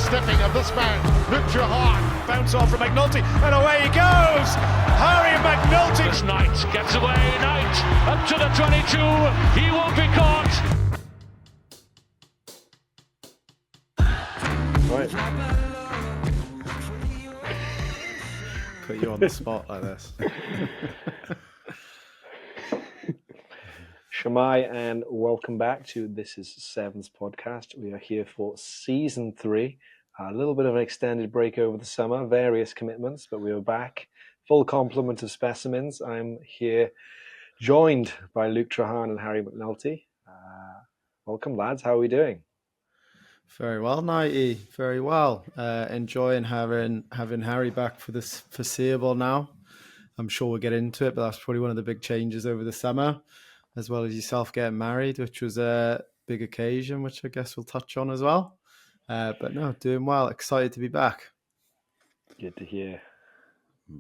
stepping of this man, Luke Trahan. Bounce off from McNulty, and away he goes! Harry McNulty! This Knight gets away, Knight up to the 22, he won't be caught! Right. Put you on the spot like this. Shamai, and welcome back to This is Sevens podcast. We are here for season 3. A little bit of an extended break over the summer, various commitments, but we are back. Full complement of specimens. I'm here joined by Luke Trahan and Harry McNulty. Welcome, lads. How are we doing? Very well, Nighty. Very well. Enjoying having Harry back for this foreseeable now. I'm sure we'll get into it, but that's probably one of the big changes over the summer, as well as yourself getting married, which was a big occasion, which I guess we'll touch on as well. But no, doing well. Excited to be back. Good to hear.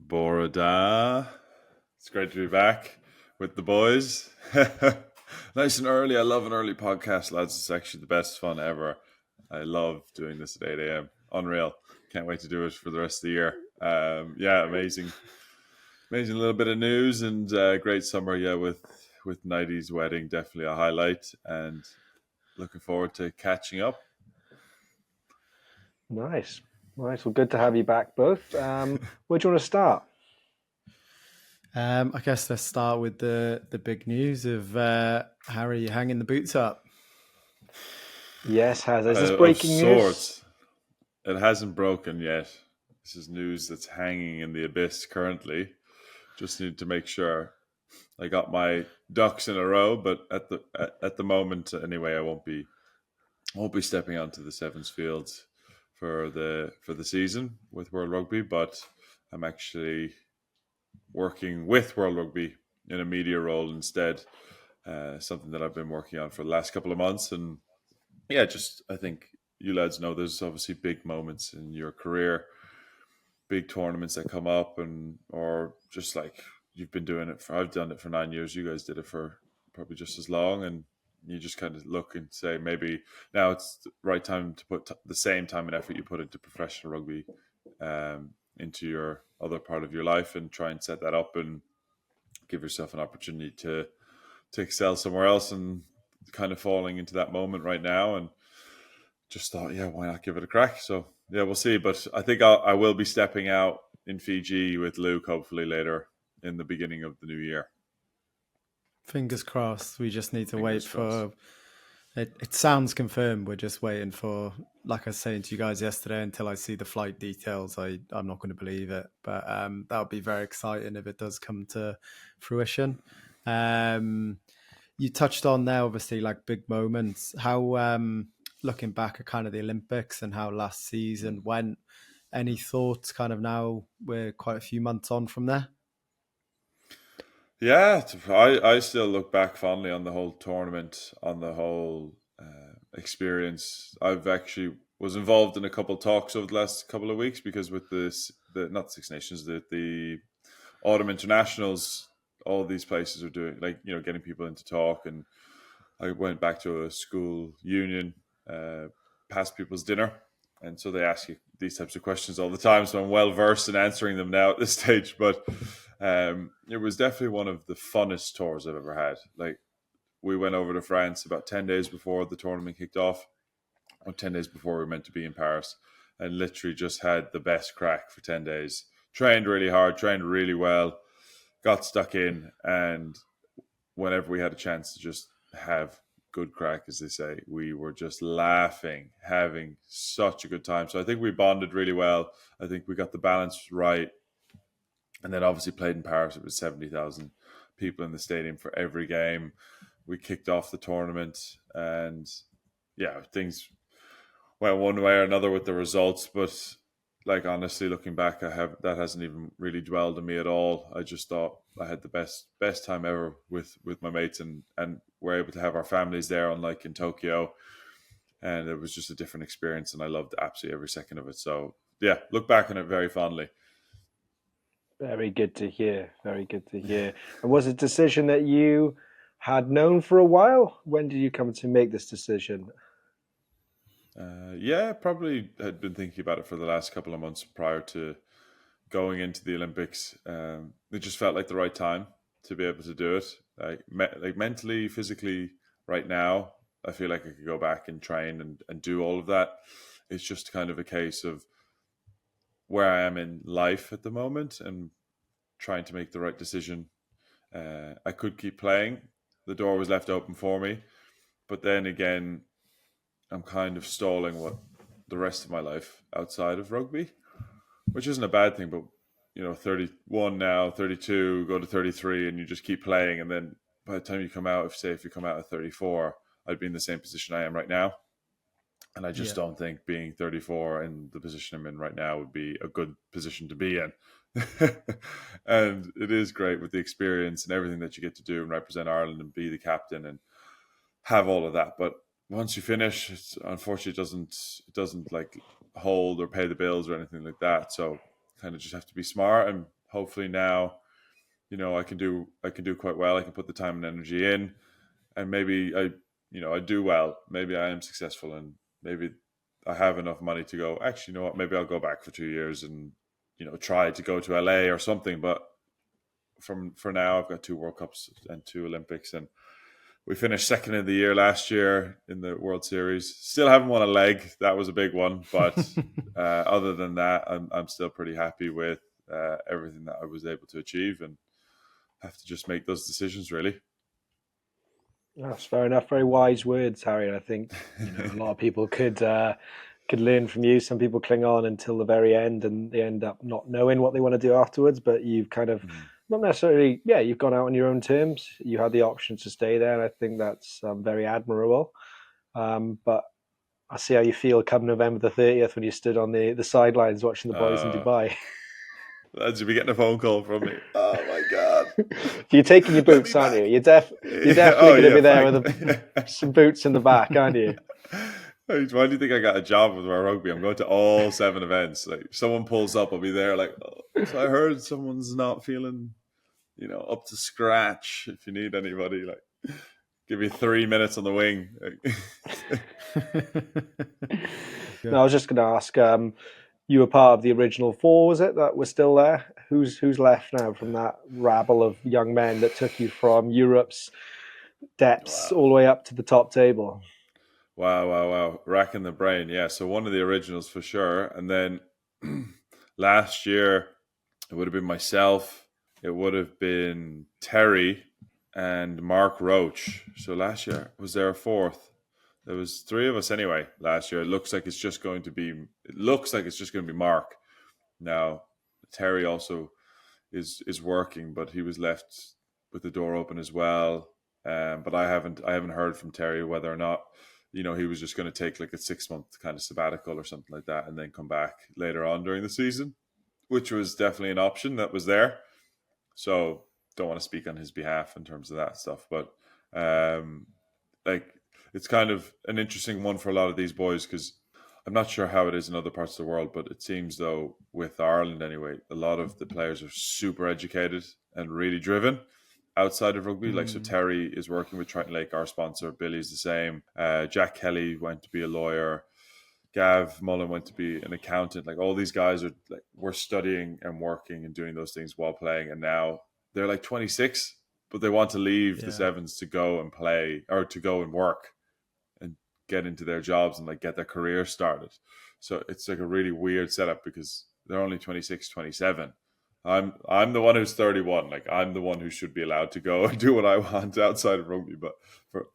Borada. It's great to be back with the boys. Nice and early. I love an early podcast, lads. It's actually the best fun ever. I love doing this at 8 a.m. Unreal. Can't wait to do it for the rest of the year. Amazing. Amazing little bit of news and great summer, with Nighty's wedding, definitely a highlight, and looking forward to catching up. Nice. Well, good to have you back both. Where do you want to start? I guess let's start with the big news of Harry hanging the boots up. Yes, is this breaking news? It hasn't broken yet. This is news that's hanging in the abyss currently. Just need to make sure I got my ducks in a row, but at the moment anyway, I won't be stepping onto the Sevens fields for the season with World Rugby, but I'm actually working with World Rugby in a media role instead. Something that I've been working on for the last couple of months, and I think you lads know there's obviously big moments in your career, big tournaments that come up, or just like you've been doing it I've done it for 9 years. You guys did it for probably just as long, and you just kind of look and say maybe now it's the right time to put the same time and effort you put into professional rugby into your other part of your life, and try and set that up and give yourself an opportunity to excel somewhere else, and kind of falling into that moment right now, and just thought, why not give it a crack? So we'll see, but I think I will be stepping out in Fiji with Luke hopefully later in the beginning of the new year. Fingers crossed. We just need to wait for it. It sounds confirmed. We're just waiting for, like I was saying to you guys yesterday, until I see the flight details, I'm not going to believe it. But that would be very exciting if it does come to fruition. You touched on there, obviously, like big moments. How, looking back at kind of the Olympics and how last season went, any thoughts kind of now we're quite a few months on from there? Yeah, I still look back fondly on the whole tournament, on the whole experience. I've actually was involved in a couple of talks over the last couple of weeks, because with not Six Nations, the Autumn Internationals, all these places are doing, getting people in to talk. And I went back to a school union, past people's dinner. And so they ask you these types of questions all the time. So I'm well versed in answering them now at this stage. But it was definitely one of the funnest tours I've ever had. Like, we went over to France about 10 days before the tournament kicked off, or 10 days before we were meant to be in Paris, and literally just had the best crack for 10 days. Trained really hard, trained really well, got stuck in, and whenever we had a chance to just have good crack, as they say, we were just laughing, having such a good time. So I think we bonded really well. I think we got the balance right. And then obviously played in Paris. It was 70,000 people in the stadium for every game. We kicked off the tournament, and things went one way or another with the results. But honestly, looking back, that hasn't even really dwelled on me at all. I just thought I had the best time ever with my mates, and we're able to have our families there, unlike in Tokyo. And it was just a different experience, and I loved absolutely every second of it. So look back on it very fondly. Very good to hear. Very good to hear. And was it a decision that you had known for a while? When did you come to make this decision? Yeah, probably had been thinking about it for the last couple of months prior to going into the Olympics. It just felt like the right time to be able to do it. Like mentally, physically, right now, I feel like I could go back and train and do all of that. It's just kind of a case of where I am in life at the moment and trying to make the right decision. I could keep playing. The door was left open for me. But then again, I'm kind of stalling what the rest of my life outside of rugby, which isn't a bad thing, but 31 now, 32, go to 33, and you just keep playing. And then by the time you come out, if you come out at 34, I'd be in the same position I am right now. And I just don't think being 34 in the position I'm in right now would be a good position to be in. And it is great with the experience and everything that you get to do and represent Ireland and be the captain and have all of that. But once you finish, unfortunately, it doesn't like hold or pay the bills or anything like that. So kind of just have to be smart, and hopefully now, I can do quite well. I can put the time and energy in, and maybe I do well. Maybe I am successful, and maybe I have enough money to go, actually, you know what, maybe I'll go back for 2 years and, try to go to LA or something. But for now, I've got 2 World Cups and 2 Olympics, and we finished second in the year last year in the World Series. Still haven't won a leg. That was a big one. But other than that, I'm still pretty happy with everything that I was able to achieve, and have to just make those decisions, really. That's fair enough. Very wise words, Harry. And I think a lot of people could learn from you. Some people cling on until the very end, and they end up not knowing what they want to do afterwards. But you've kind of not necessarily, you've gone out on your own terms. You had the option to stay there, and I think that's very admirable. But I see how you feel come November the 30th when you stood on the sidelines watching the boys in Dubai. Lads, you'll be getting a phone call from me. Oh my God. You're taking your boots, aren't you? You're definitely going to be there with some boots in the back, aren't you? Why do you think I got a job with our rugby? I'm going to all 7 events. Like, if someone pulls up, I'll be there. Like, so I heard someone's not feeling, up to scratch. If you need anybody, like, give me 3 minutes on the wing. No, I was just going to ask. You were part of the original 4, was it, that were still there? Who's left now from that rabble of young men that took you from Europe's depths all the way up to the top table? Wow. Racking the brain. Yeah, so one of the originals for sure. And then last year, it would have been myself. It would have been Terry and Mark Roach. So last year, was there a 4th? There was 3 of us anyway last year. It looks like it's just going to be Mark. Now, Terry also is working, but he was left with the door open as well. But I haven't heard from Terry whether or not, he was just going to take like a 6-month kind of sabbatical or something like that and then come back later on during the season, which was definitely an option that was there. So don't want to speak on his behalf in terms of that stuff, but it's kind of an interesting one for a lot of these boys, because I'm not sure how it is in other parts of the world, but it seems though with Ireland anyway, a lot of the players are super educated and really driven outside of rugby. Like, so Terry is working with Triton Lake, our sponsor. Billy's the same. Jack Kelly went to be a lawyer. Gav Mullen went to be an accountant. Like, all these guys were studying and working and doing those things while playing, and now they're like 26, but they want to leave the Sevens to go and play, or to go and work and get into their jobs and like get their career started. So it's like a really weird setup, because they're only 26, 27. I'm the one who's 31. Like, I'm the one who should be allowed to go and do what I want outside of rugby. But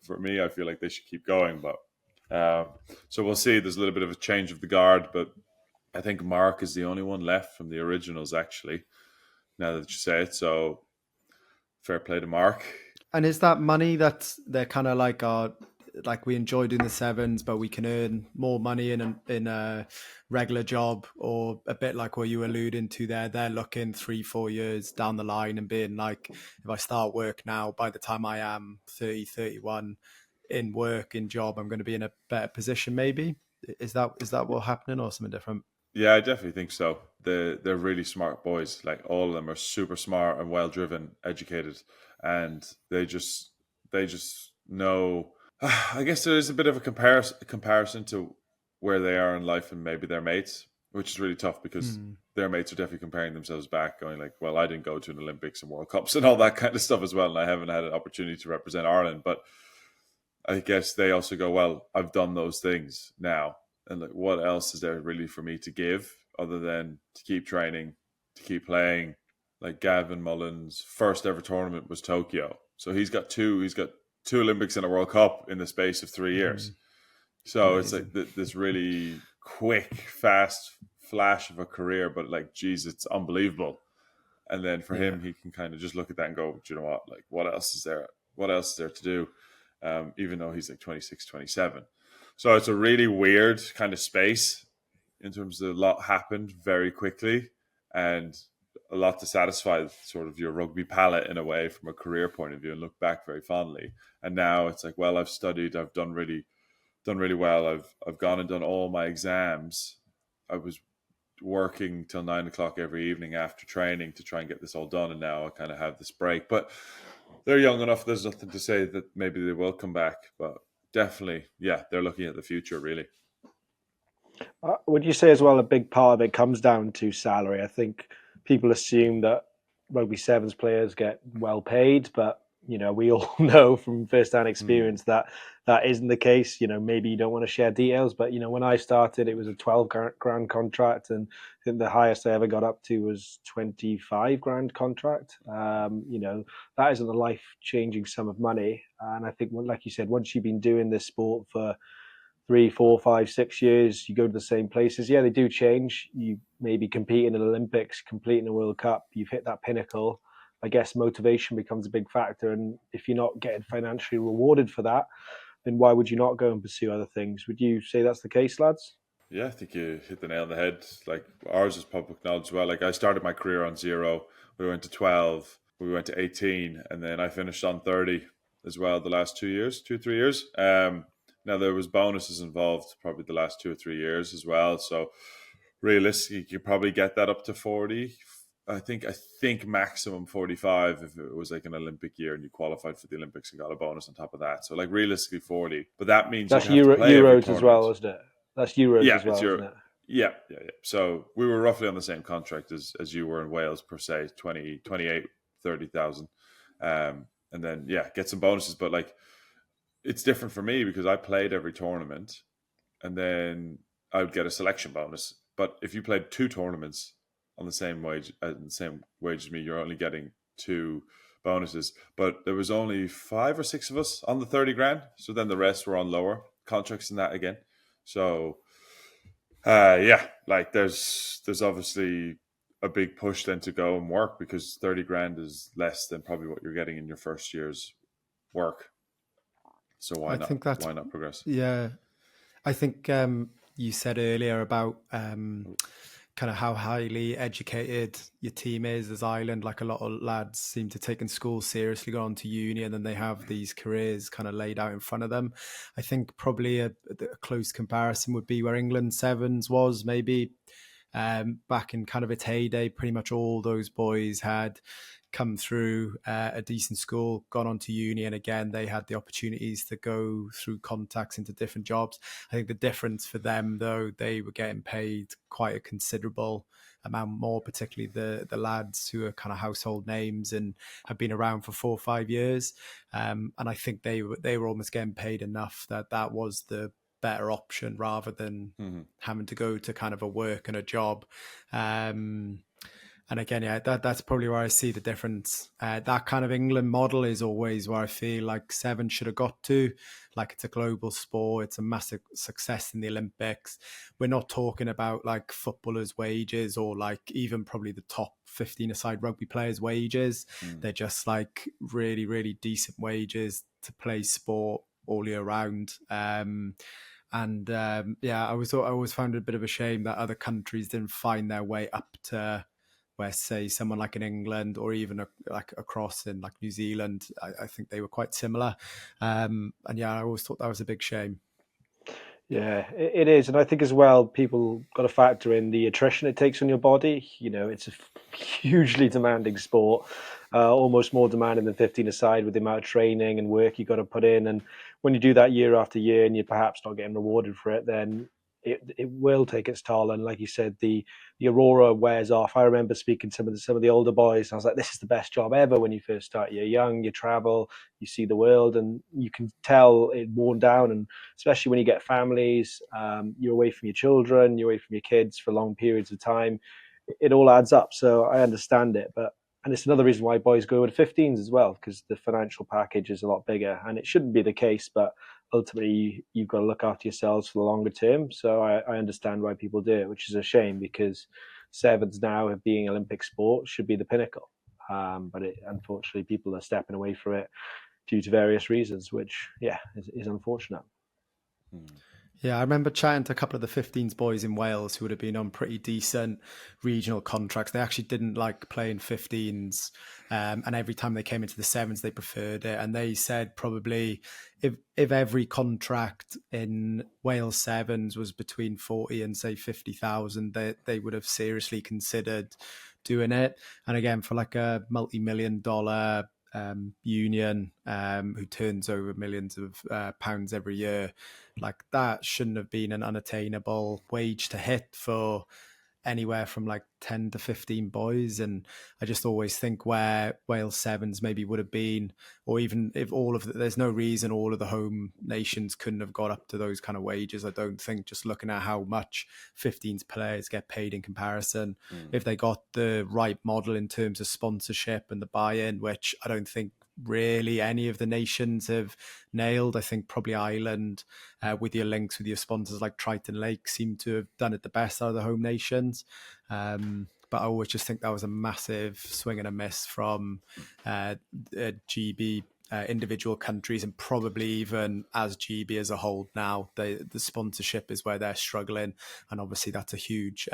for me, I feel like they should keep going. But so we'll see. There's a little bit of a change of the guard, but I think Mark is the only one left from the originals, actually, now that you say it. So fair play to Mark. And is that money they're kind of like we enjoy doing the Sevens, but we can earn more money in a regular job, or a bit like what you were alluding to there? They're looking 3-4 years down the line and being like, if I start work now, by the time I am 30, 31 in work, in job, I'm going to be in a better position maybe. Is that what's happening, or something different? Yeah, I definitely think so. They're really smart boys. Like, all of them are super smart and well driven, educated, and they just know. I guess there is a bit of a comparison to where they are in life and maybe their mates, which is really tough because their mates are definitely comparing themselves back, going like, well, I didn't go to an Olympics and World Cups and all that kind of stuff as well, and I haven't had an opportunity to represent Ireland. But I guess they also go, well, I've done those things now, and like, what else is there really for me to give other than to keep training, to keep playing? Like Gavin Mullen's first ever tournament was Tokyo, so he's got two Olympics and a World Cup in the space of 3 years. So amazing. It's like this really quick, fast flash of a career, but like, geez, it's unbelievable. And then for him, he can kind of just look at that and go, do you know what? Like, what else is there? What else is there to do? Even though he's like 26, 27. So it's a really weird kind of space in terms of a lot happened very quickly and a lot to satisfy sort of your rugby palate in a way from a career point of view and look back very fondly. And now it's like, well, I've studied, I've done really well. I've gone and done all my exams. I was working till 9 o'clock every evening after training to try and get this all done, and now I kind of have this break. But they're young enough. There's nothing to say that maybe they will come back, but definitely, yeah, they're looking at the future really. Would you say as well a big part of it comes down to salary? I think people assume that rugby sevens players get well paid, but we all know from first-hand experience that isn't the case. Maybe you don't want to share details, but when I started, it was a 12 grand contract, and I think the highest I ever got up to was 25 grand contract. That isn't a life-changing sum of money, and I think, like you said, once you've been doing this sport for 3, 4, 5, 6 years, you go to the same places. Yeah, they do change. You maybe compete in an Olympics, compete in a World Cup. You've hit that pinnacle. I guess motivation becomes a big factor. And if you're not getting financially rewarded for that, then why would you not go and pursue other things? Would you say that's the case, lads? Yeah, I think you hit the nail on the head. Like, ours is public knowledge as well. Like, I started my career on 0. We went to 12. We went to 18. And then I finished on 30 as well the last 2 or 3 years. Now, there was bonuses involved probably the last 2 or 3 years as well. So realistically, you could probably get that up to 40. I think maximum 45 if it was like an Olympic year and you qualified for the Olympics and got a bonus on top of that. So like realistically 40. But that means that's Euros as well, isn't it? That's Euros as well, isn't it? Yeah. So we were roughly on the same contract as you were in Wales per se, 28, 30,000. And then, get some bonuses. But like, it's different for me because I played every tournament and then I would get a selection bonus. But if you played 2 tournaments on the same wage as me, you're only getting 2 bonuses. But there was only 5 or 6 of us on the 30 grand. So then the rest were on lower contracts than that again. So like there's obviously a big push then to go and work because 30 grand is less than probably what you're getting in your first year's work. So why not progress? Yeah, I think you said earlier about kind of how highly educated your team is as Ireland. Like, a lot of lads seem to take in school seriously, go on to uni, and then they have these careers kind of laid out in front of them. I think probably a close comparison would be where England sevens was maybe back in kind of its heyday. Pretty much all those boys had come through a decent school, gone on to uni, and again they had the opportunities to go through contacts into different jobs. I think the difference for them, though, they were getting paid quite a considerable amount more, particularly the lads who are kind of household names and have been around for 4 or 5 years, and I think they were almost getting paid enough that was the better option rather than having to go to kind of a work and a job. And again, that's probably where I see the difference. That kind of England model is always where I feel like seven should have got to. Like, it's a global sport. It's a massive success in the Olympics. We're not talking about like footballers' wages or like even probably the top 15-a-side rugby players' wages. They're just like really, really decent wages to play sport all year round. I always found it a bit of a shame that other countries didn't find their way up to where, say, someone like in England or even like across in like New Zealand, I think they were quite similar. I always thought that was a big shame. Yeah, it is. And I think as well, people got to factor in the attrition it takes on your body. It's a hugely demanding sport, almost more demanding than 15-a-side with the amount of training and work you got to put in. And when you do that year after year and you're perhaps not getting rewarded for it, then it will take its toll. And like you said, the aurora wears off. I remember speaking to some of the older boys, and I was like, this is the best job ever when you first start. You're young, you travel, you see the world, and you can tell it worn down. And especially when you get families, you're away from your children, you're away from your kids for long periods of time. It all adds up. So I understand it. And it's another reason why boys go with 15s as well, because the financial package is a lot bigger. And it shouldn't be the case, but ultimately you've got to look after yourselves for the longer term. So I understand why people do it, which is a shame, because sevens now, being Olympic sport, should be the pinnacle. But unfortunately, people are stepping away from it due to various reasons, which, is unfortunate. Yeah, I remember chatting to a couple of the 15s boys in Wales who would have been on pretty decent regional contracts. They actually didn't like playing 15s, and every time they came into the sevens, they preferred it. And they said probably if every contract in Wales sevens was between 40 and say 50,000, they would have seriously considered doing it. And again, for like a multi-million-dollar union who turns over millions of pounds every year, like that shouldn't have been an unattainable wage to hit for anywhere from like 10 to 15 boys. And I just always think where Wales sevens maybe would have been, or even if there's no reason all of the home nations couldn't have got up to those kind of wages. I don't think, just looking at how much 15s players get paid in comparison, if they got the right model in terms of sponsorship and the buy-in, which I don't think really any of the nations have nailed. I think probably Ireland, with your links with your sponsors like Triton Lake, seem to have done it the best out of the home nations. But I always just think that was a massive swing and a miss from GB individual countries, and probably even as GB as a whole now. The sponsorship is where they're struggling, and obviously that's a huge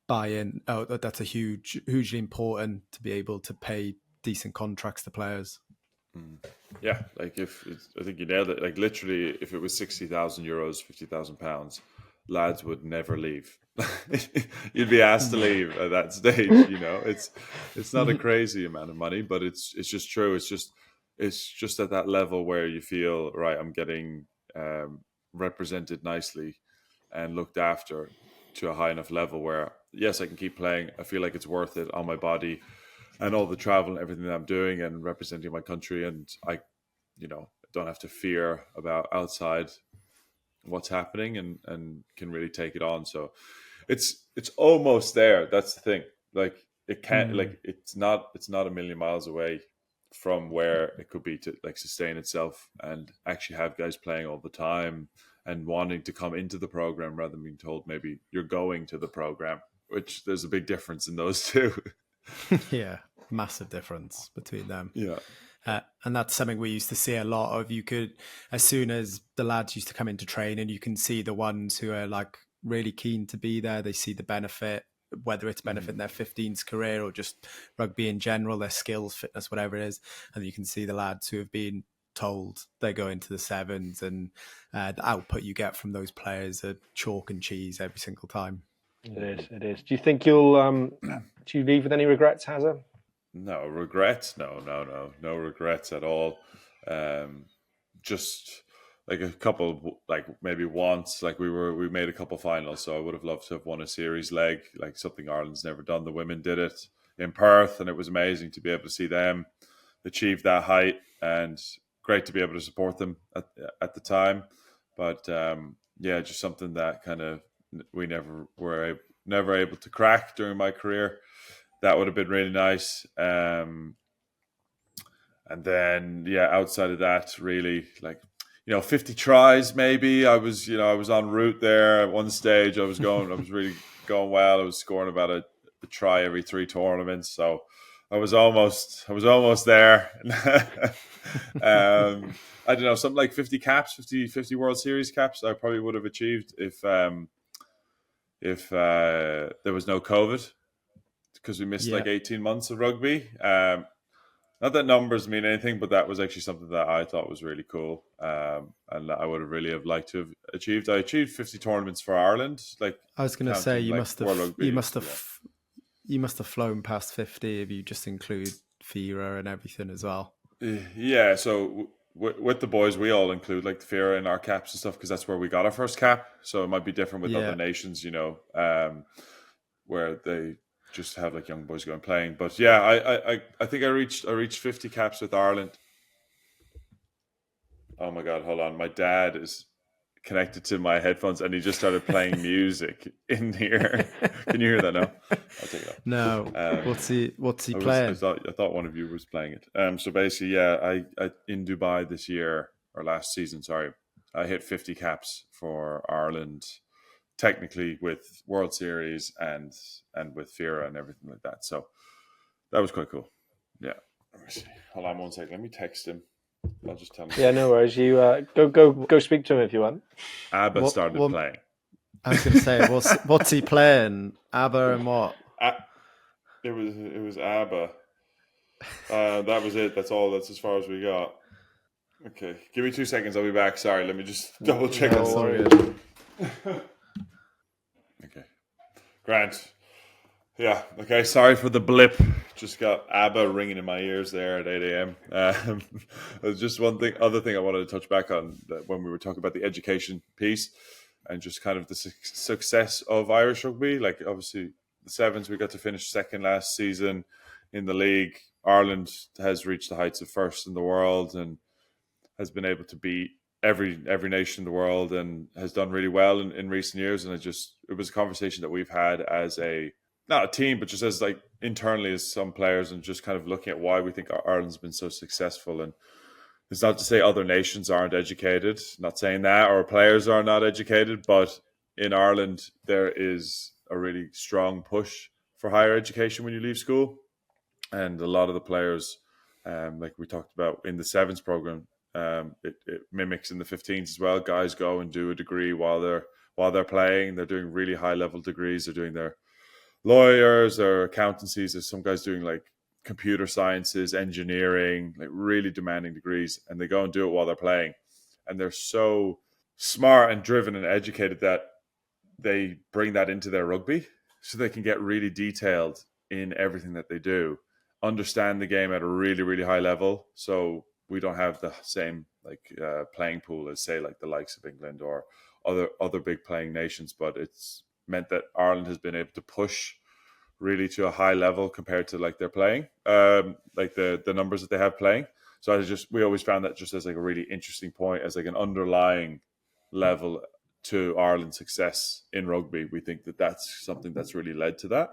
buy-in. That's a hugely important to be able to pay decent contracts to players. Yeah, like I think you nailed it. Like literally, if it was €60,000, £50,000, lads would never leave. You'd be asked to leave at that stage. It's not a crazy amount of money, but it's just true. It's just at that level where you feel, right, I'm getting represented nicely and looked after to a high enough level where, yes, I can keep playing. I feel like it's worth it on my body and all the travel and everything that I'm doing and representing my country. And I, don't have to fear about outside what's happening and can really take it on. So it's almost there. That's the thing. Like it can't, like it's not a million miles away from where it could be to like sustain itself and actually have guys playing all the time and wanting to come into the program rather than being told maybe you're going to the program, which there's a big difference in those two. Yeah, massive difference between them. Yeah. And that's something we used to see a lot of. You could, as soon as the lads used to come into training, you can see the ones who are like really keen to be there. They see the benefit, whether it's benefiting their 15s career or just rugby in general, their skills, fitness, whatever it is. And you can see the lads who have been told they're going to the sevens, and the output you get from those players are chalk and cheese every single time. It is. Do you think you'll do you leave with any regrets, Hazza? No regrets. No regrets at all. Just like a couple, like maybe once, like we made a couple finals, so I would have loved to have won a series leg, like something Ireland's never done. The women did it in Perth, and it was amazing to be able to see them achieve that height, and great to be able to support them at the time. But just something that kind of we never were able to crack during my career. That would have been really nice. And then, outside of that, really, like, 50 tries maybe. I was en route there at one stage. I was really going well. I was scoring about a try every 3 tournaments. So I was almost there. I don't know, something like 50 caps, 50 World Series caps. I probably would have achieved if there was no COVID, because we missed like 18 months of rugby. Not that numbers mean anything, but that was actually something that I thought was really cool, and I would have really liked to have achieved. I achieved 50 tournaments for Ireland. Like I was going to say, you must have flown past 50 if you just include FIRA and everything as well. Yeah, so with the boys, we all include like the Fira in our caps and stuff because that's where we got our first cap. So it might be different with other nations, where they just have like young boys going playing. But yeah, I think I reached 50 caps with Ireland. Oh my God, hold on. My dad is connected to my headphones and he just started playing music in here. Can you hear that now? I'll take it off. No. What's he playing? I thought one of you was playing it. So basically, yeah, I in Dubai this year or last season, sorry, I hit 50 caps for Ireland, technically with World Series and with FIRA and everything like that. So that was quite cool. Yeah. Let me see. Hold on 1 second. Let me text him. I'll just tell him. Yeah, no worries. You go speak to him if you want. ABBA started playing. I was going to say, what's he playing? ABBA and what? It was ABBA. That was it. That's all. That's as far as we got. Okay, give me 2 seconds. I'll be back. Sorry, let me just double check. Okay, Grant. Yeah. Okay. Sorry for the blip. Just got ABBA ringing in my ears there at 8 a.m. There's just other thing I wanted to touch back on when we were talking about the education piece and just kind of the success of Irish rugby. Like obviously the Sevens, we got to finish second last season in the league. Ireland has reached the heights of first in the world and has been able to beat every nation in the world and has done really well in recent years. And it was a conversation that we've had as not a team, but just as like internally as some players and just kind of looking at why we think Ireland's been so successful. And it's not to say other nations aren't educated, not saying that, or players are not educated, but in Ireland, there is a really strong push for higher education when you leave school. And a lot of the players, like we talked about in the Sevens program, it mimics in the 15s as well. Guys go and do a degree while they're playing. They're doing really high level degrees. They're doing their lawyers or accountancies. There's some guys doing like computer sciences, engineering, like really demanding degrees, and they go and do it while they're playing. And they're so smart and driven and educated that they bring that into their rugby so they can get really detailed in everything that they do, understand the game at a really, really high level. So we don't have the same playing pool as say like the likes of England or other big playing nations, but it's meant that Ireland has been able to push really to a high level compared to like they're playing, like the numbers that they have playing. So we always found that just as like a really interesting point, as like an underlying level to Ireland's success in rugby. We think that that's something that's really led to that,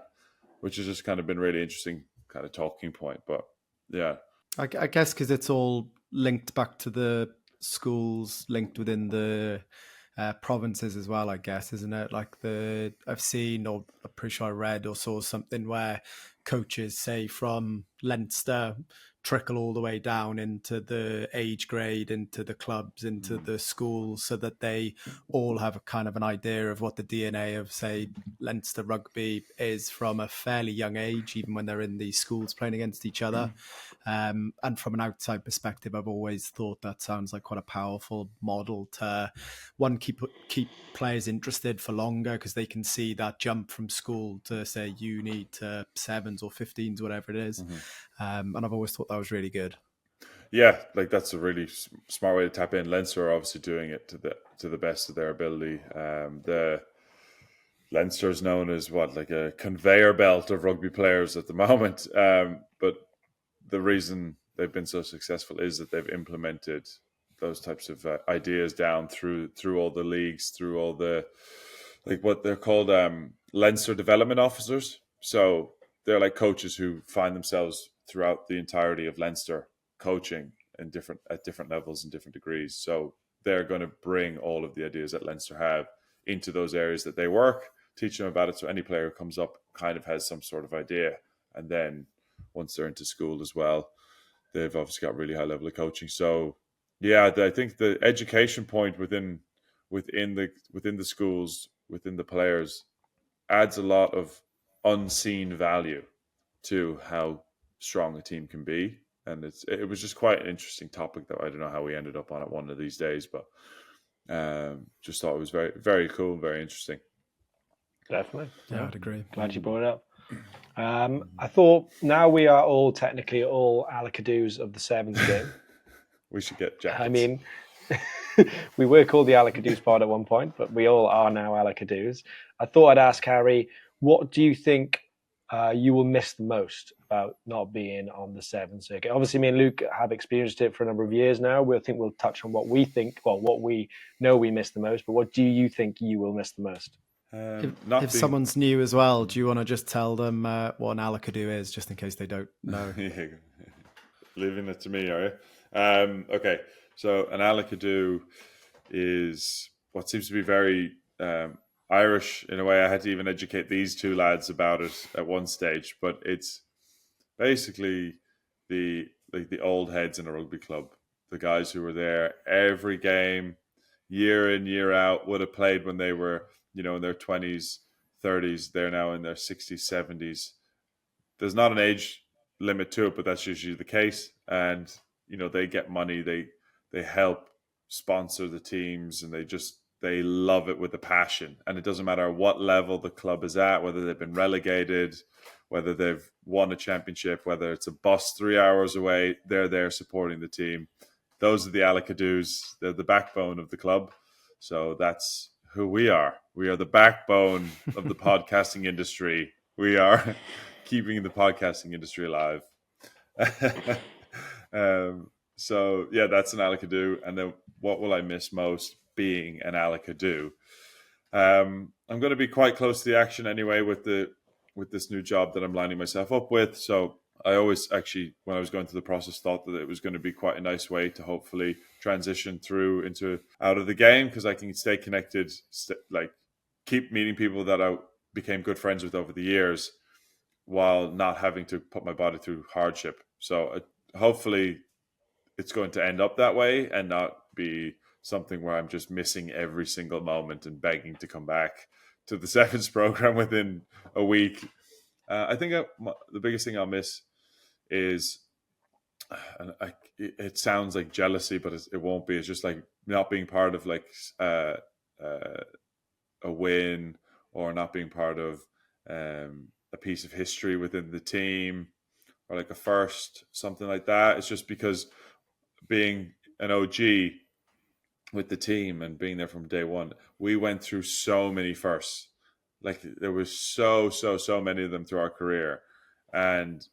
which has just kind of been really interesting kind of talking point. But yeah, I guess because it's all linked back to the schools linked within the provinces as well, I guess, isn't it? Like I've seen, or I'm pretty sure I read or saw something where coaches say from Leinster trickle all the way down into the age grade, into the clubs, into the schools, so that they all have a kind of an idea of what the DNA of, say, Leinster rugby is from a fairly young age, even when they're in these schools playing against each other. And from an outside perspective, I've always thought that sounds like quite a powerful model to, one, keep players interested for longer, because they can see that jump from school to, say, uni to Sevens or 15s, whatever it is. And I've always thought that was really good. Yeah, like that's a really smart way to tap in. Leinster are obviously doing it to the best of their ability. The Leinster is known as like a conveyor belt of rugby players at the moment. But the reason they've been so successful is that they've implemented those types of ideas down through all the leagues, through all the, like what they're called Leinster development officers. So they're like coaches who find themselves throughout the entirety of Leinster coaching at different levels and different degrees. So they're going to bring all of the ideas that Leinster have into those areas that they work, teach them about it. So any player who comes up kind of has some sort of idea. And then once they're into school as well, they've obviously got really high level of coaching. So yeah, I think the education point within the schools, within the players, adds a lot of unseen value to how strong a team can be. And it was just quite an interesting topic that I don't know how we ended up on it one of these days, but just thought it was very, very cool, very interesting. Definitely. Yeah, I'd agree. Glad you brought it up. I thought now we are all technically all Alakadoos of the Sevens game. We should get jackets. I mean, we were called the Alakadoos pod at one point, but we all are now Alakadoos. I thought I'd ask Harry, what do you think you will miss the most about not being on the Seven circuit? Obviously, me and Luke have experienced it for a number of years now. We'll touch on what we think, well, what we know we miss the most, but what do you think you will miss the most? If someone's new as well, do you want to just tell them what an Alakadoo is, just in case they don't know? Yeah. Leaving it to me, are you? Okay, so an Alakadoo is what seems to be very Irish in a way. I had to even educate these two lads about it at one stage, but it's basically the old heads in a rugby club, the guys who were there every game, year in, year out, would have played when they were, in their 20s, 30s. They're now in their 60s, 70s. There's not an age limit to it, but that's usually the case. And, they get money. They help sponsor the teams, and they love it with a passion. And it doesn't matter what level the club is at, whether they've been relegated, whether they've won a championship, whether it's a bus 3 hours away, they're there supporting the team. Those are the Alakadoos. They're the backbone of the club. So that's who we are. We are the backbone of the podcasting industry. We are keeping the podcasting industry alive. So yeah, that's an Alakadoo. And then what will I miss most being an Alakadoo? I'm going to be quite close to the action anyway with this new job that I'm lining myself up with. So I always actually, when I was going through the process, thought that it was going to be quite a nice way to hopefully transition through out of the game, because I can stay connected, keep meeting people that I became good friends with over the years, while not having to put my body through hardship. So hopefully it's going to end up that way and not be something where I'm just missing every single moment and begging to come back to the Sevens program within a week. I think the biggest thing I'll miss is, and it sounds like jealousy, but it won't be. It's just like not being part of a win, or not being part of a piece of history within the team, or like a first, something like that. It's just because being an OG with the team and being there from day one, we went through so many firsts. Like there was so many of them through our career, and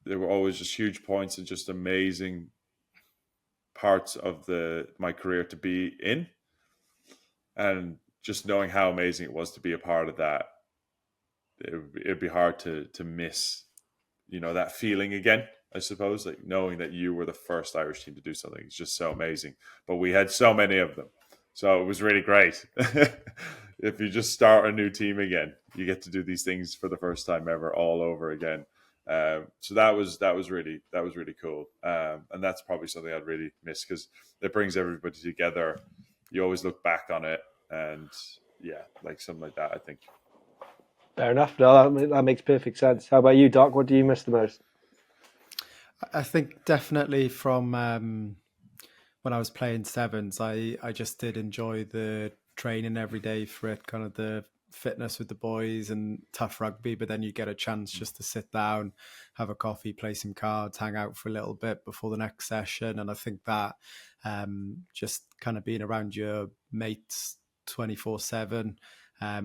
there were always just huge points and just amazing parts of my career to be in, and just knowing how amazing it was to be a part of that, it'd be hard to miss, that feeling again, I suppose, like knowing that you were the first Irish team to do something. It's just so amazing. But we had so many of them, so it was really great. If you just start a new team again, you get to do these things for the first time ever, all over again. So that was really cool. And that's probably something I'd really miss, because it brings everybody together. You always look back on it, and yeah, like something like that, I think. Fair enough. No, that makes perfect sense. How about you, Doc? What do you miss the most? I think definitely from when I was playing Sevens, I just did enjoy the training every day for it, kind of the fitness with the boys and tough rugby, but then you get a chance just to sit down, have a coffee, play some cards, hang out for a little bit before the next session. And I think that just kind of being around your mates 24/7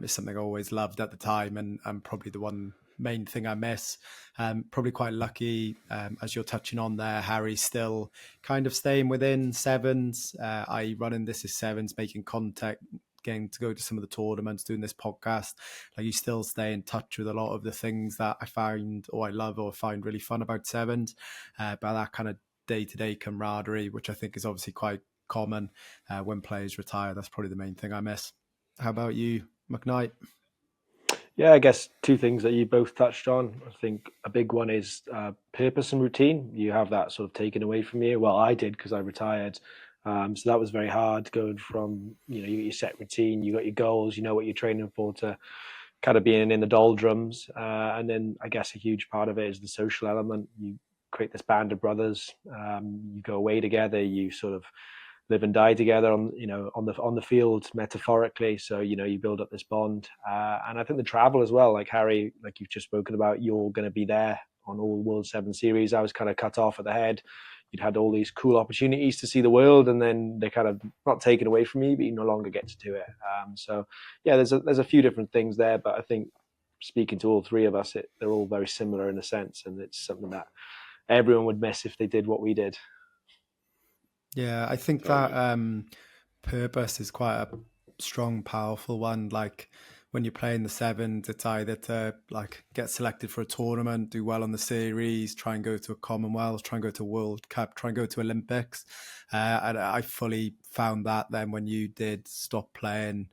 is something I always loved at the time, and probably the one main thing I miss. Probably quite lucky, as you're touching on there, Harry, still kind of staying within Sevens, i.e. running This Is Sevens, making contact, getting to go to some of the tournaments, doing this podcast. Like, you still stay in touch with a lot of the things that I find, or I love, or find really fun about Sevens, but that kind of day-to-day camaraderie, which I think is obviously quite common when players retire. That's probably the main thing I miss. How about you, McKnight? Yeah, I guess two things that you both touched on. I think a big one is purpose and routine. You have that sort of taken away from you. Well, I did, because I retired. So that was very hard, going from, you got your set routine, you got your goals, you know what you're training for, to kind of being in the doldrums. And then I guess a huge part of it is the social element. You create this band of brothers. You go away together. You sort of live and die together on the field, metaphorically. So you build up this bond, and I think the travel as well. Like Harry, like you've just spoken about, you're going to be there on all World 7 series. I was kind of cut off at the head. you'd had all these cool opportunities to see the world, and then they kind of not taken away from you, but you no longer get to do it. So yeah, there's a few different things there, but I think speaking to all three of us, they're all very similar in a sense, and it's something that everyone would miss if they did what we did. Yeah, I think that purpose is quite a strong, powerful one. Like when you're playing the sevens, it's either to like get selected for a tournament, do well on the series, try and go to a Commonwealth, try and go to World Cup, try and go to Olympics. And I fully found that then when you did stop playing,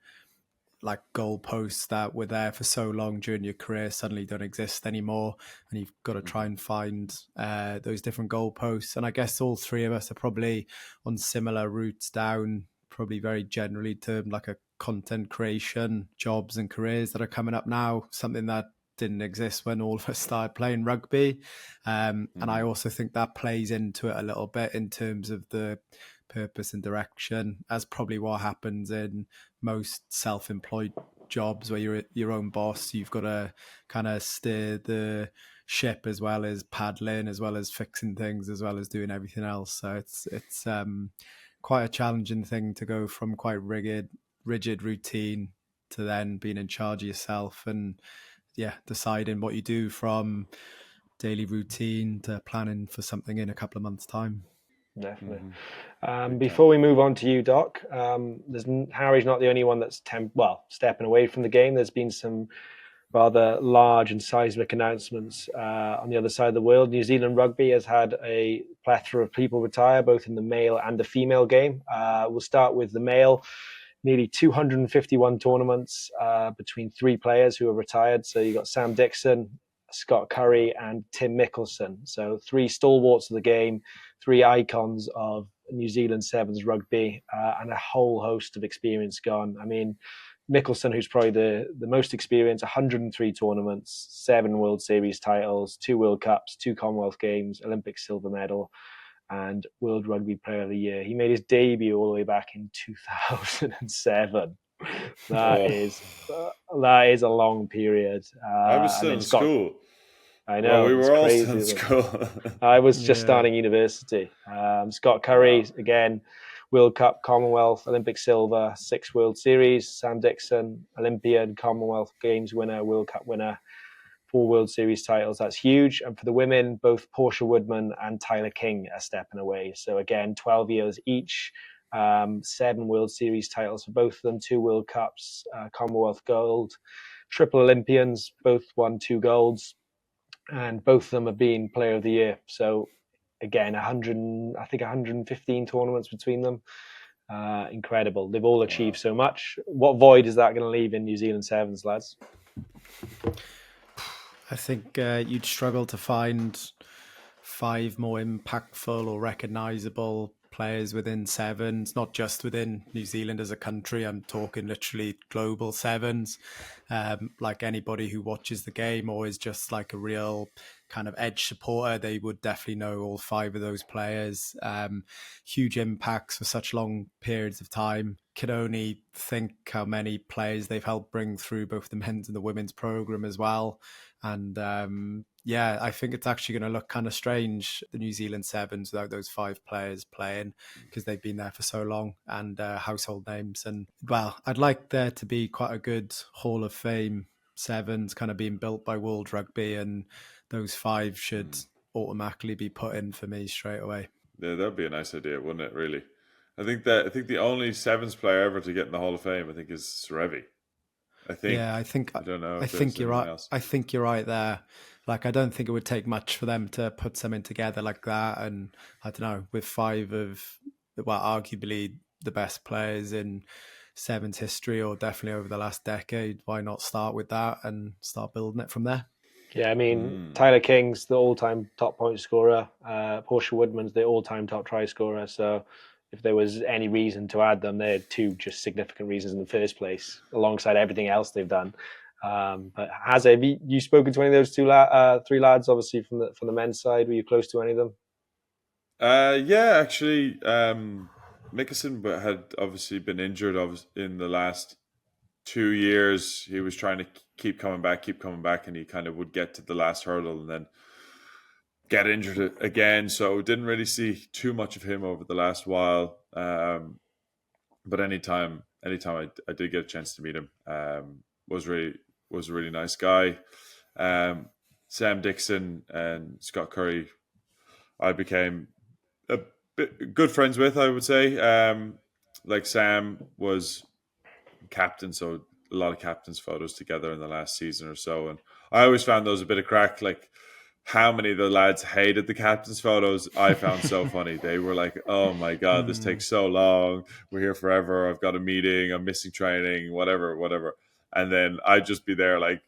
like goalposts that were there for so long during your career suddenly don't exist anymore, and you've got to try and find those different goalposts. And I guess all three of us are probably on similar routes down, probably very generally termed like a content creation jobs and careers that are coming up now, something that didn't exist when all of us started playing rugby. And I also think that plays into it a little bit in terms of the purpose and direction, as probably what happens in most self-employed jobs where you're your own boss. You've got to kind of steer the ship as well as paddling, as well as fixing things, as well as doing everything else. So it's quite a challenging thing to go from quite rigid routine to then being in charge of yourself and deciding what you do from daily routine to planning for something in a couple of months' time. Definitely. Before we move on to you, Doc, Harry's not the only one that's stepping away from the game. There's been some rather large and seismic announcements on the other side of the world. New Zealand rugby has had a plethora of people retire, both in the male and the female game. We'll start with the male. Nearly 251 tournaments between three players who have retired. So you got Sam Dixon, Scott Curry, and Tim Mickelson. So three stalwarts of the game, three icons of New Zealand Sevens rugby, and a whole host of experience gone. I mean, Mickelson, who's probably the most experienced, 103 tournaments, 7 World Series titles, 2 World Cups, 2 Commonwealth Games, Olympic silver medal, and World Rugby Player of the Year. He made his debut all the way back in 2007. That is a long period. I was still in school. I know. Well, we were all crazy, still in school. I was just starting university. Scott Curry, again, World Cup, Commonwealth, Olympic silver, 6 World Series. Sam Dixon, Olympian, Commonwealth Games winner, World Cup winner, 4 World Series titles. That's huge. And for the women, both Portia Woodman and Tyler King are stepping away. So again, 12 years each, 7 World Series titles for both of them, 2 World Cups, Commonwealth gold, triple Olympians, both won 2 golds, and both of them have been Player of the Year. So again, 115 tournaments between them. Incredible. They've all achieved so much. What void is that going to leave in New Zealand Sevens, lads? I think you'd struggle to find 5 more impactful or recognisable players within sevens, not just within New Zealand as a country. I'm talking literally global sevens. Like anybody who watches the game or is just like a real kind of edge supporter, they would definitely know all 5 of those players. Huge impacts for such long periods of time. Can only think how many players they've helped bring through both the men's and the women's program as well. And I think it's actually going to look kind of strange, the New Zealand Sevens, without those 5 players playing, because they've been there for so long and household names. And well, I'd like there to be quite a good Hall of Fame Sevens kind of being built by World Rugby, and those 5 should automatically be put in for me straight away. Yeah, that'd be a nice idea, wouldn't it? Really, I think the only Sevens player ever to get in the Hall of Fame, I think, is Serevi. I don't know. I think you're right. Else. I think you're right there. Like, I don't think it would take much for them to put something together like that. And I don't know, with 5 of, arguably the best players in Sevens history, or definitely over the last decade, why not start with that and start building it from there? Yeah, I mean, Tyler King's the all-time top point scorer. Portia Woodman's the all-time top try scorer. So if there was any reason to add them, they're 2 just significant reasons in the first place, alongside everything else they've done. But have you spoken to any of those 3 lads, obviously from the men's side? Were you close to any of them? Yeah, actually, Mickelson had obviously been injured in the last 2 years. He was trying to keep coming back, and he kind of would get to the last hurdle, and then get injured again, so didn't really see too much of him over the last while. But anytime I did get a chance to meet him, was a really nice guy. Sam Dixon and Scott Curry, I became a bit good friends with, I would say. Like Sam was captain, so a lot of captains' photos together in the last season or so, and I always found those a bit of crack. Like how many of the lads hated the captain's photos, I found so funny. They were like, "Oh my god, this takes so long. We're here forever. I've got a meeting. I'm missing training. Whatever." And then I'd just be there, like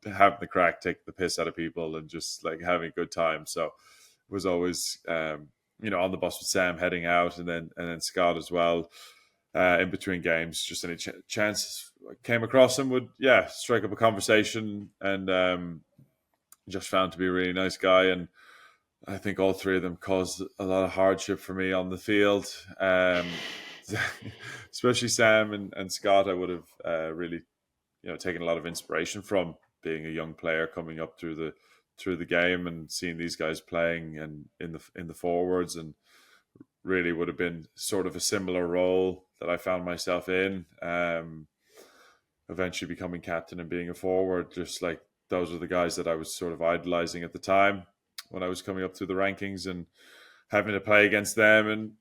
having the crack, take the piss out of people, and just like having a good time. So it was always, on the bus with Sam heading out, and then Scott as well. In between games, just any chance I came across him would strike up a conversation, and just found to be a really nice guy. And I think all three of them caused a lot of hardship for me on the field, especially Sam and Scott. I would have really taken a lot of inspiration from, being a young player coming up through the game and seeing these guys playing and in the forwards, and really would have been sort of a similar role that I found myself in, eventually becoming captain and being a forward. Just like those are the guys that I was sort of idolizing at the time when I was coming up through the rankings, and having to play against them and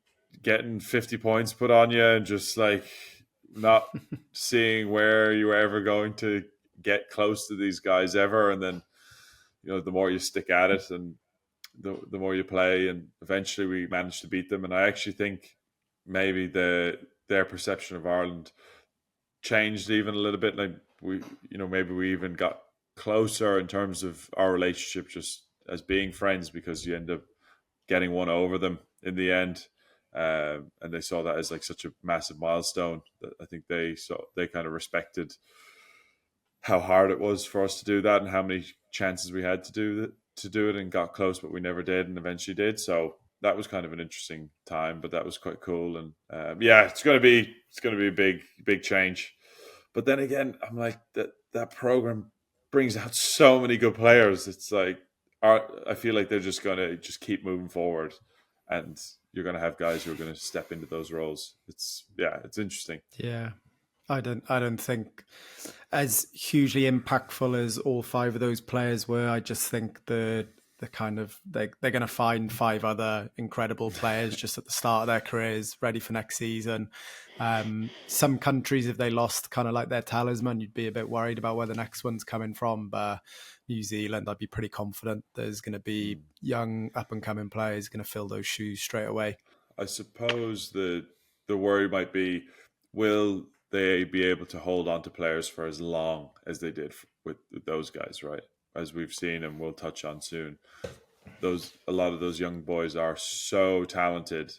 getting 50 points put on you, and just like not seeing where you were ever going to get close to these guys ever. And then, the more you stick at it and the more you play, and eventually we managed to beat them. And I actually think maybe their perception of Ireland changed even a little bit. Like maybe we even got closer in terms of our relationship, just as being friends, because you end up getting one over them in the end. And they saw that as like such a massive milestone that I think they kind of respected how hard it was for us to do that, and how many chances we had to do it, and got close, but we never did, and eventually did. So that was kind of an interesting time, but that was quite cool. And it's going to be a big change. But then again, I'm like, that program brings out so many good players. It's like, I feel like they're just going to just keep moving forward, and you're going to have guys who are going to step into those roles. It's interesting. Yeah. I don't think as hugely impactful as all five of those players were. I just think the kind of they're going to find five other incredible players just at the start of their careers, ready for next season. Some countries, if they lost kind of like their talisman, you'd be a bit worried about where the next one's coming from. But New Zealand, I'd be pretty confident there's going to be young up and coming players going to fill those shoes straight away. I suppose the worry might be, will they be able to hold on to players for as long as they did with those guys, right? As we've seen, and we'll touch on soon, a lot of those young boys are so talented,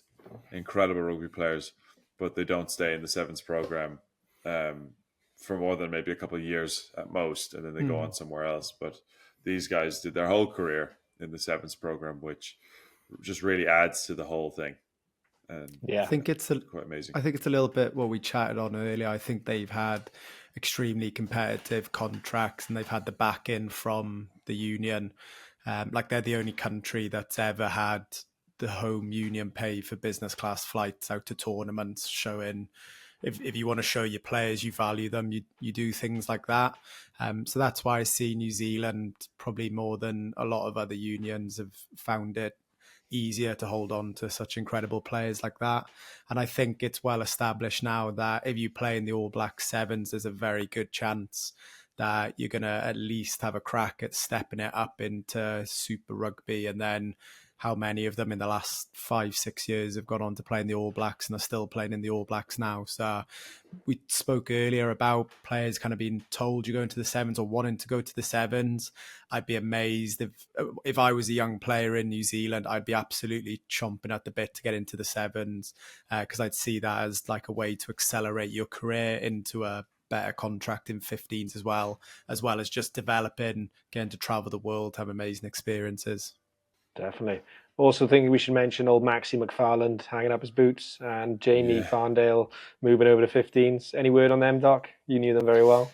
incredible rugby players, but they don't stay in the Sevens program for more than maybe a couple of years at most, and then they go on somewhere else. But these guys did their whole career in the Sevens program, which just really adds to the whole thing. And I think it's quite amazing. I think it's a little bit what we chatted on earlier. I think they've had extremely competitive contracts, and they've had the back-in from the union. Like they're the only country that's ever had the home union pay for business class flights out to tournaments, showing if you want to show your players you value them, you do things like that. So that's why I see New Zealand probably more than a lot of other unions have found it easier to hold on to such incredible players like that. And I think it's well established now that if you play in the All Black Sevens, there's a very good chance that you're going to at least have a crack at stepping it up into Super Rugby. And then how many of them in the last 5-6 years have gone on to play in the All Blacks and are still playing in the All Blacks now. So we spoke earlier about players kind of being told you're going to the Sevens or wanting to go to the Sevens. I'd be amazed if I was a young player in New Zealand, I'd be absolutely chomping at the bit to get into the Sevens, because I'd see that as like a way to accelerate your career into a better contract in 15s as well as just developing, getting to travel the world, have amazing experiences. Definitely. Also think we should mention old Maxie McFarland hanging up his boots, and Jamie Farndale moving over to 15s. Any word on them, Doc? You knew them very well.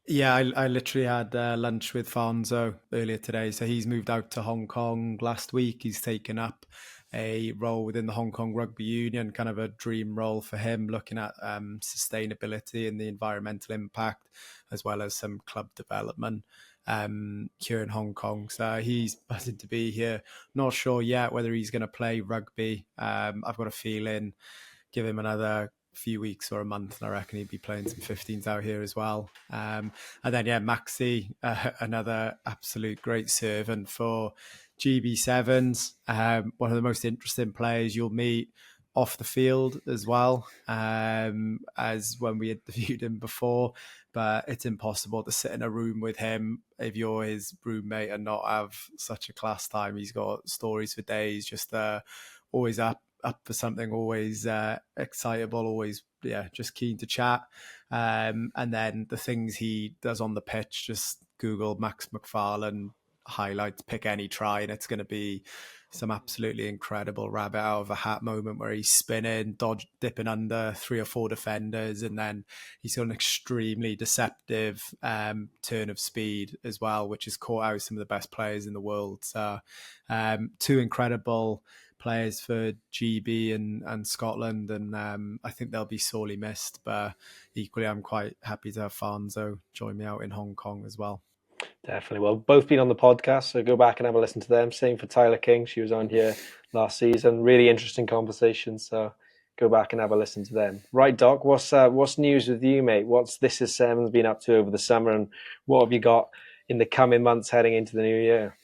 Yeah, I literally had lunch with Fonzo earlier today. So he's moved out to Hong Kong last week. He's taken up a role within the Hong Kong Rugby Union, kind of a dream role for him, looking at sustainability and the environmental impact, as well as some club development here in Hong Kong. So he's buzzing to be here. Not sure yet whether he's going to play rugby. I've got a feeling, give him another few weeks or a month, and I reckon he'd be playing some 15s out here as well. And then, Maxi, another absolute great servant for GB7s. One of the most interesting players you'll meet off the field as well, as when we interviewed him before. But it's impossible to sit in a room with him if you're his roommate and not have such a class time. He's got stories for days, just always up for something, always excitable, always just keen to chat. And then the things he does on the pitch, just Google Max McFarlane highlights, pick any try, and it's going to be some absolutely incredible rabbit out of a hat moment where he's spinning, dipping under 3 or 4 defenders, and then he's got an extremely deceptive turn of speed as well, which has caught out some of the best players in the world. So 2 incredible players for GB and Scotland, and I think they'll be sorely missed. But equally, I'm quite happy to have Fonzo join me out in Hong Kong as well. Definitely. Well, both been on the podcast, so go back and have a listen to them. Same for Tyler King. She was on here last season. Really interesting conversation, so go back and have a listen to them. Right, Doc, what's news with you, mate? What's This Is Sevens been up to over the summer, and what have you got in the coming months heading into the new year?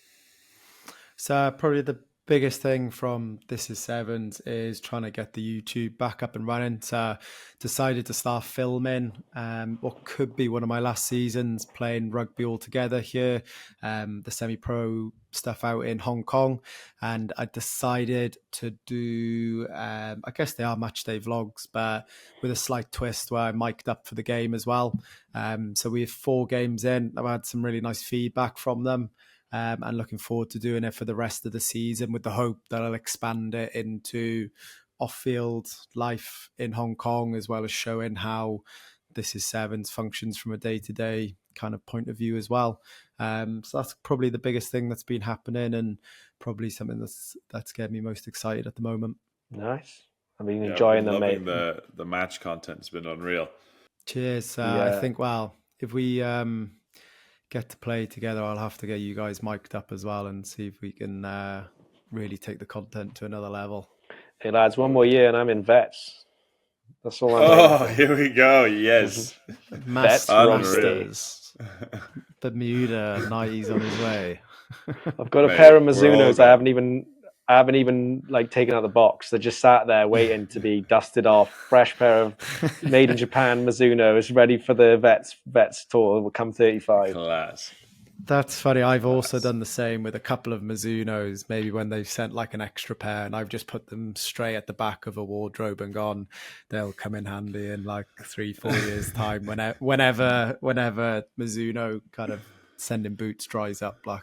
So probably the biggest thing from This Is Sevens is trying to get the YouTube back up and running. So decided to start filming what could be one of my last seasons playing rugby altogether here, the semi-pro stuff out in Hong Kong. And I decided to do, I guess they are match day vlogs, but with a slight twist where I mic'd up for the game as well. So we have 4 games in. I've had some really nice feedback from them. And looking forward to doing it for the rest of the season, with the hope that I'll expand it into off-field life in Hong Kong, as well as showing how This Is Sevens functions from a day-to-day kind of point of view as well. So that's probably the biggest thing that's been happening, and probably something that's getting me most excited at the moment. Nice. I've been enjoying them, mate. The match content's been unreal. Cheers. I think, if we get to play together, I'll have to get you guys mic'd up as well and see if we can really take the content to another level. Hey lads, 1 more year and I'm in vets. That's all I'm doing. Here we go. Yes. Master Rosters. Bermuda, 90s on his way. I've got a pair of Mizunos I haven't even like taken out the box. They're just sat there waiting to be dusted off. Fresh pair of made in Japan Mizunos, ready for the vets tour. Will come 35. Class. That's funny. I've also done the same with a couple of Mizunos. Maybe when they've sent like an extra pair, and I've just put them straight at the back of a wardrobe and gone, they'll come in handy in like 3-4 years time. Whenever Mizuno kind of sending boots dries up, like.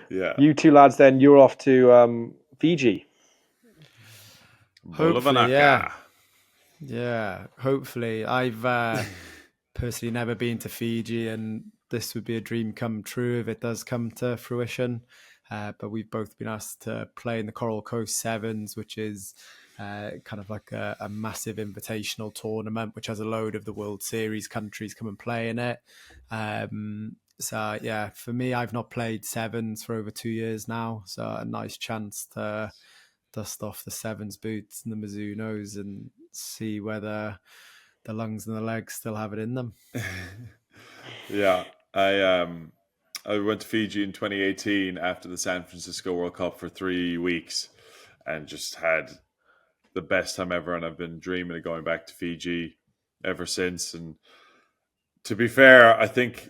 Yeah. You 2 lads, then you're off to Fiji. Hopefully, yeah. Hopefully, I've personally never been to Fiji, and this would be a dream come true if it does come to fruition. But we've both been asked to play in the Coral Coast Sevens, which is kind of like a massive invitational tournament, which has a load of the World Series countries come and play in it. So yeah, for me, I've not played sevens for over 2 years now. So a nice chance to dust off the sevens boots and the Mizunos and see whether the lungs and the legs still have it in them. Yeah, I went to Fiji in 2018 after the San Francisco World Cup for 3 weeks, and just had the best time ever. And I've been dreaming of going back to Fiji ever since. And to be fair, I think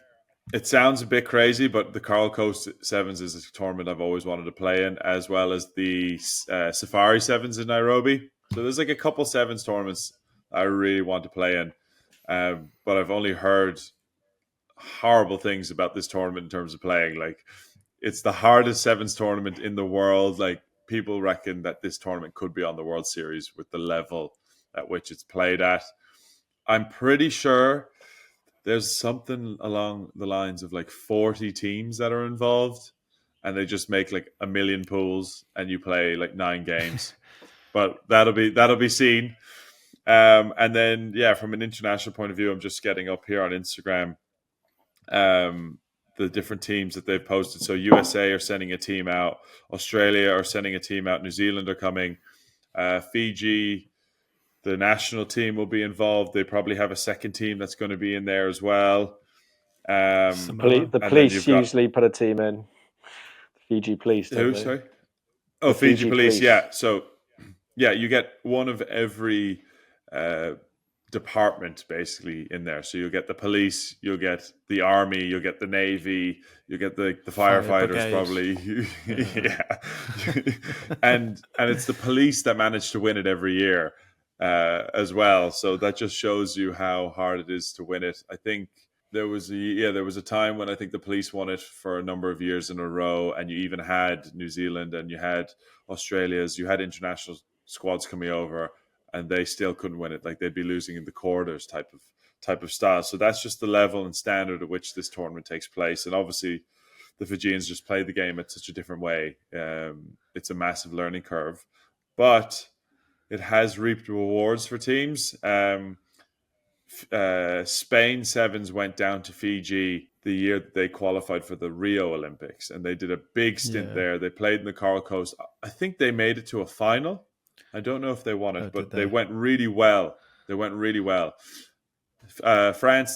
it sounds a bit crazy, but the Coral Coast Sevens is a tournament I've always wanted to play in, as well as the Safari Sevens in Nairobi. So there's like a couple sevens tournaments I really want to play in. But I've only heard horrible things about this tournament in terms of playing. Like, it's the hardest sevens tournament in the world. Like, people reckon that this tournament could be on the World Series with the level at which it's played at. I'm pretty sure there's something along the lines of like 40 teams that are involved, and they just make like 1 million pools, and you play like 9 games. But that'll be seen. And then, from an international point of view, I'm just getting up here on Instagram the different teams that they've posted. So USA are sending a team out, Australia are sending a team out, New Zealand are coming, Fiji, the national team will be involved. They probably have a second team that's going to be in there as well. The police usually put a team in. Fiji police, don't they? Sorry? Oh, Fiji police. Yeah. So, you get one of every department basically in there. So you'll get the police, you'll get the army, you'll get the navy, you'll get the firefighters probably. and it's the police that manage to win it every year as well. So that just shows you how hard it is to win it. I think there was a time when I think the police won it for a number of years in a row, and you even had New Zealand and you had Australia's, you had international squads coming over, and they still couldn't win it. Like, they'd be losing in the quarters type of style. So that's just the level and standard at which this tournament takes place. And obviously the Fijians just play the game at such a different way. It's a massive learning curve, but it has reaped rewards for teams. Spain Sevens went down to Fiji the year that they qualified for the Rio Olympics, and they did a big stint there. They played in the Coral Coast. I think they made it to a final. I don't know if they won it, but they went really well. France,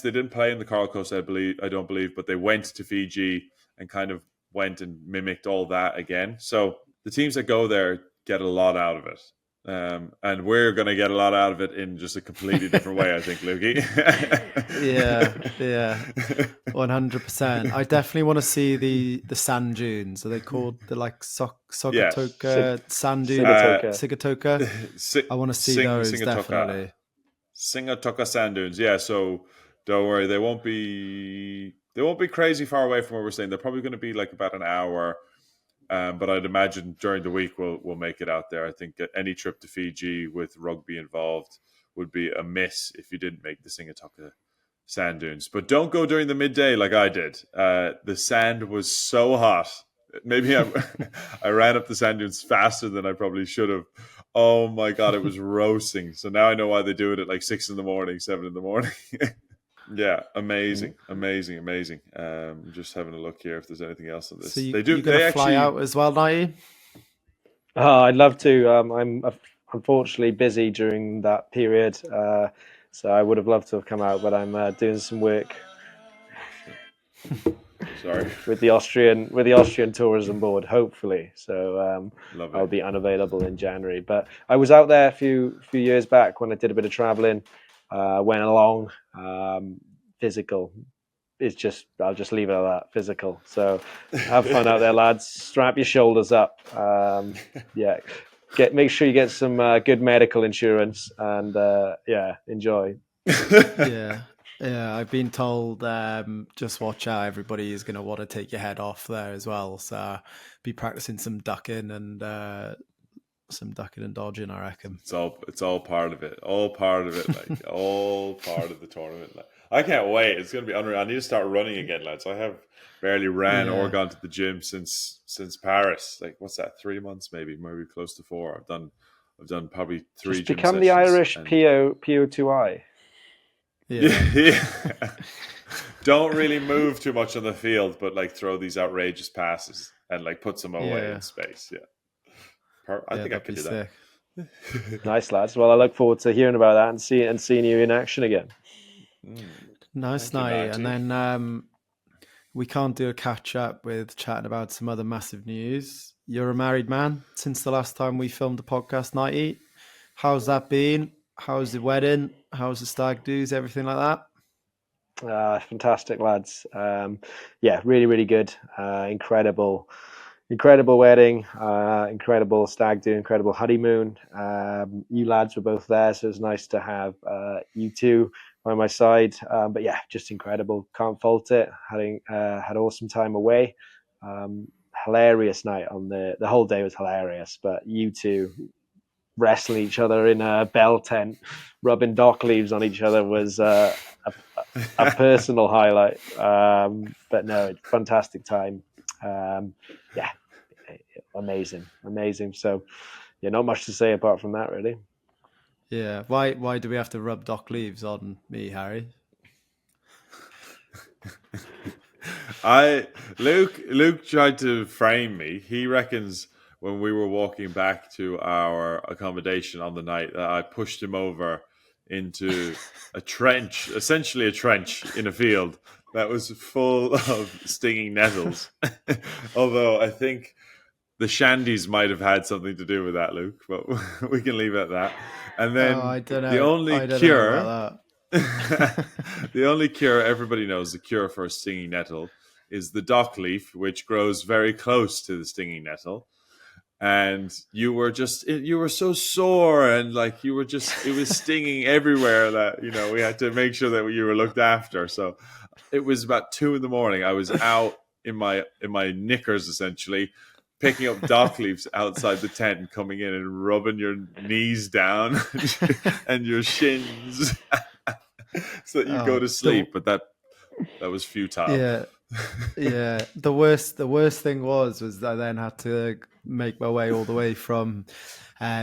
they didn't play in the Coral Coast, I don't believe, but they went to Fiji and kind of went and mimicked all that again. So the teams that go there get a lot out of it. And we're going to get a lot out of it in just a completely different way, I think, Lukey. yeah, 100%. I definitely want to see the sand dunes. Are they called the Sigatoka sand dunes? Sigatoka. I want to see those definitely. Sigatoka sand dunes. Yeah. So don't worry, they won't be crazy far away from where we're staying. They're probably going to be like about an hour. But I'd imagine during the week we'll make it out there. I think any trip to Fiji with rugby involved would be a miss if you didn't make the Sigatoka sand dunes. But don't go during the midday like I did. The sand was so hot. Maybe I ran up the sand dunes faster than I probably should have. Oh my God, it was roasting. So now I know why they do it at like 6 a.m, 7 a.m. Yeah, amazing. Just having a look here if there's anything else on this. So you're going to fly out as well, Nighty? I'd love to. I'm unfortunately busy during that period, so I would have loved to have come out, but I'm doing some work. Sorry. with the Austrian tourism board, hopefully. So I'll be unavailable in January. But I was out there a few years back when I did a bit of traveling. Went along. Physical. I'll just leave it at that. Physical. So have fun out there, lads. Strap your shoulders up. Make sure you get some good medical insurance, and enjoy. Yeah, I've been told just watch out. Everybody is going to want to take your head off there as well. So be practicing some ducking and dodging, I reckon. It's all part of it. All part of it, like all part of the tournament. Like, I can't wait. It's going to be unreal. I need to start running again, lads. I have barely ran or gone to the gym since Paris. Like, what's that? 3 months, maybe close to 4. I've done probably 3. Just become the Irish PO2I. Yeah. Don't really move too much on the field, but like throw these outrageous passes and like put some away in space. Yeah, I think I could do that. Nice, lads. Well, I look forward to hearing about that and seeing you in action again. Nice night. And then we can't do a catch up with chatting about some other massive news. You're a married man since the last time we filmed the podcast, Nighty. How's that been? How's the wedding? How's the stag do's? Everything like that? Fantastic, lads. Really, really good. Incredible wedding. Incredible stag do. Incredible honeymoon. You lads were both there, so it was nice to have you two by my side. But yeah, just incredible. Can't fault it. Had awesome time away. Hilarious night on the whole day was hilarious. But you two wrestling each other in a bell tent, rubbing dock leaves on each other was a personal highlight. But no, it's a fantastic time. Yeah, amazing. So, yeah, not much to say apart from that, really. Yeah. Why do we have to rub dock leaves on me, Harry? Luke tried to frame me. He reckons when we were walking back to our accommodation on the night that I pushed him over into a trench, essentially a trench in a field that was full of stinging nettles. Although I think the shandies might have had something to do with that, Luke, but we can leave it at that. And then I don't know. the only I don't cure, know about that. the only cure everybody knows, the cure for a stinging nettle, is the dock leaf, which grows very close to the stinging nettle. And you were so sore, and like it was stinging everywhere that, we had to make sure that you were looked after. So it was about 2 a.m. I was out in my knickers, essentially, picking up dock leaves outside the tent and coming in and rubbing your knees down and your shins so that you go to sleep. But that was futile. Yeah. The worst thing was I then had to make my way all the way from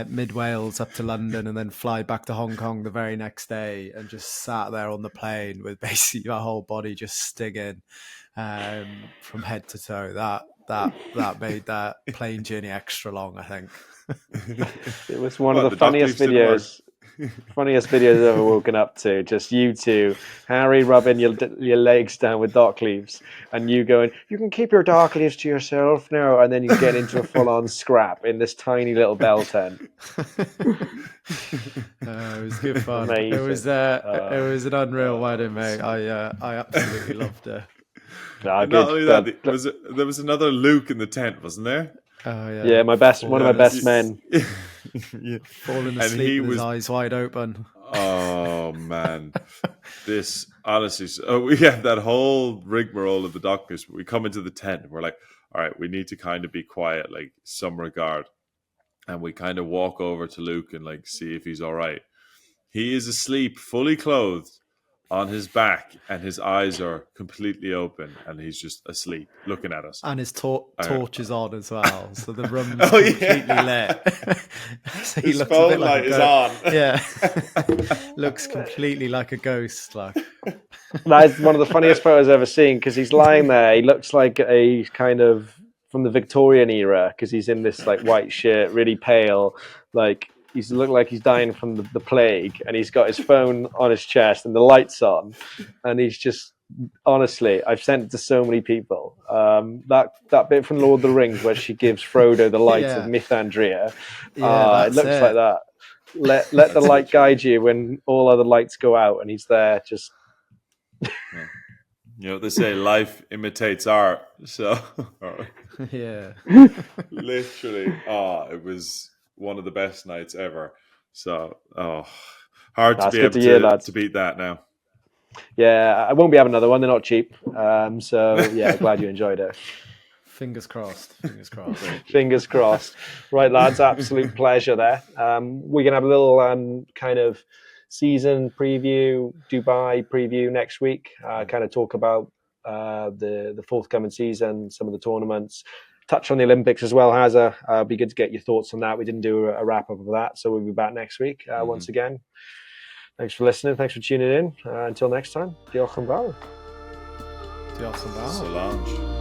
mid Wales up to London and then fly back to Hong Kong the very next day, and just sat there on the plane with basically my whole body just stinging from head to toe. That made that plane journey extra long, I think. It was one of the funniest videos I've ever woken up to. Just you two, Harry rubbing your legs down with dock leaves, and you going, "You can keep your dock leaves to yourself now," and then you get into a full-on scrap in this tiny little bell tent. It was good fun. Amazing. It was an unreal wedding, mate. I absolutely loved it. Not only that, there was another Luke in the tent, wasn't there? Oh yeah. Yeah, one of my best men. Falling asleep with his eyes wide open. Oh man, this honestly. So we have that whole rigmarole of the doctors. We come into the tent and we're like, all right, we need to kind of be quiet, like some regard, and we kind of walk over to Luke and like see if he's all right. He is asleep, fully clothed, on his back, and his eyes are completely open, and he's just asleep, looking at us. And his torch is on as well, so the room's completely lit. So he his looks phone a bit like light is on. Yeah, looks completely like a ghost. Like that is one of the funniest photos I've ever seen, because he's lying there. He looks like a kind of from the Victorian era, because he's in this like white shirt, really pale, like. He's looked like he's dying from the plague, and he's got his phone on his chest and the lights on, and he's just, honestly, I've sent it to so many people. That bit from Lord of the Rings where she gives Frodo the lights of Mithrandir, it looks like that. Let the light guide you when all other lights go out, and he's there just. They say life imitates art, so yeah, literally, it was one of the best nights ever. So, hard to be able to beat that now. Yeah, I won't be having another one. They're not cheap. So, yeah, glad you enjoyed it. Fingers crossed. Fingers crossed. Right, lads, absolute pleasure there. We're going to have a little kind of season preview, Dubai preview next week. Kind of talk about the forthcoming season, some of the tournaments. Touch on the Olympics as well, Hazza. It'd be good to get your thoughts on that. We didn't do a wrap-up of that, so we'll be back next week once again. Thanks for listening. Thanks for tuning in. Until next time, diolch yn fawr. Diolch yn fawr. Solange.